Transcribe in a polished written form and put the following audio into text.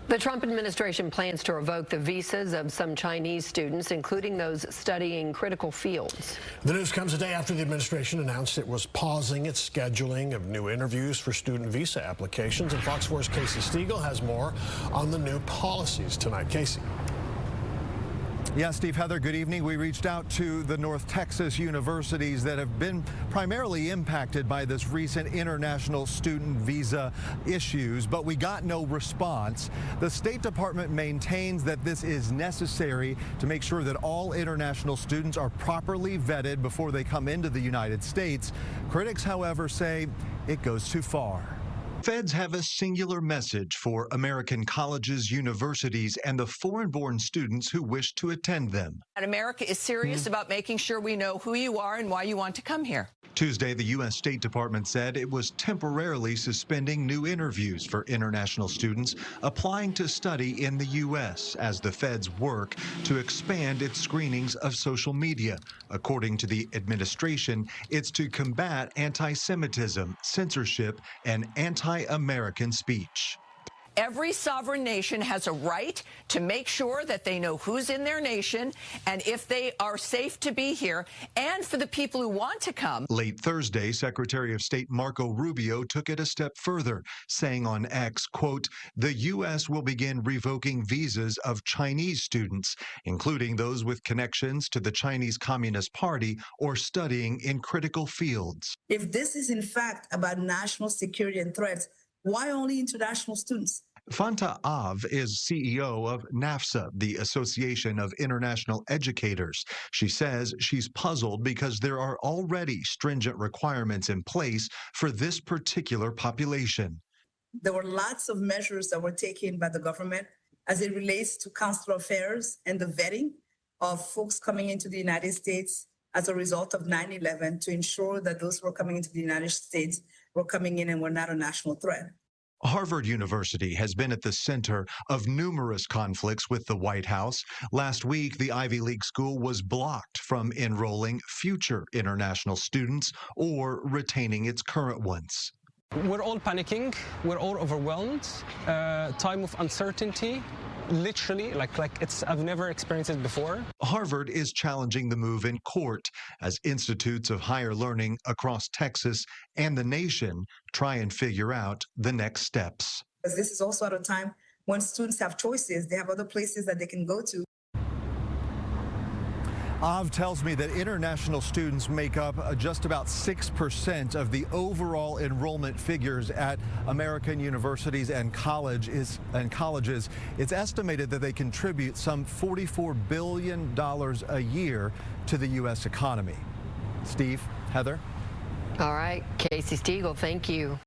The Trump administration plans to revoke the visas of some Chinese students, including those studying critical fields. The news comes a day after the administration announced it was pausing its scheduling of new interviews for student visa applications. And Fox 4's Casey Stiegel has more on the new policies tonight. Casey. Yeah, Steve, Heather, good evening. We reached out to the North Texas universities that have been primarily impacted by this recent international student visa issues, but we got no response. The State Department maintains that this is necessary to make sure that all international students are properly vetted before they come into the United States. Critics, however, say it goes too far. Feds have a singular message for American colleges, universities, and the foreign-born students who wish to attend them. And America is serious about making sure we know who you are and why you want to come here. Tuesday, the U.S. State Department said it was temporarily suspending new interviews for international students applying to study in the U.S. as the feds work to expand its screenings of social media. According to the administration, it's to combat anti-Semitism, censorship, and anti-American speech. Every sovereign nation has a right to make sure that they know who's in their nation and if they are safe to be here, and for the people who want to come. Late Thursday, Secretary of State Marco Rubio took it a step further, saying on X, quote, "The U.S. will begin revoking visas of Chinese students, including those with connections to the Chinese Communist Party or studying in critical fields." If this is in fact about national security and threats, why only international students? Fanta Av is CEO of NAFSA, the Association of International Educators. She says she's puzzled because there are already stringent requirements in place for this particular population. There were lots of measures that were taken by the government as it relates to consular affairs and the vetting of folks coming into the United States as a result of 9/11 to ensure that those who were coming into the United States were coming in and were not a national threat. Harvard University has been at the center of numerous conflicts with the White House. Last week, the Ivy League school was blocked from enrolling future international students or retaining its current ones. We're all panicking. We're all overwhelmed. Time of uncertainty. Literally, I've never experienced it before. Harvard is challenging the move in court as institutes of higher learning across Texas and the nation try and figure out the next steps. Because this is also at a time when students have choices. They have other places that they can go to. Av tells me that international students make up just about 6% of the overall enrollment figures at American universities and colleges. It's estimated that they contribute some $44 billion a year to the U.S. economy. Steve, Heather. All right, Casey Stiegel, thank you.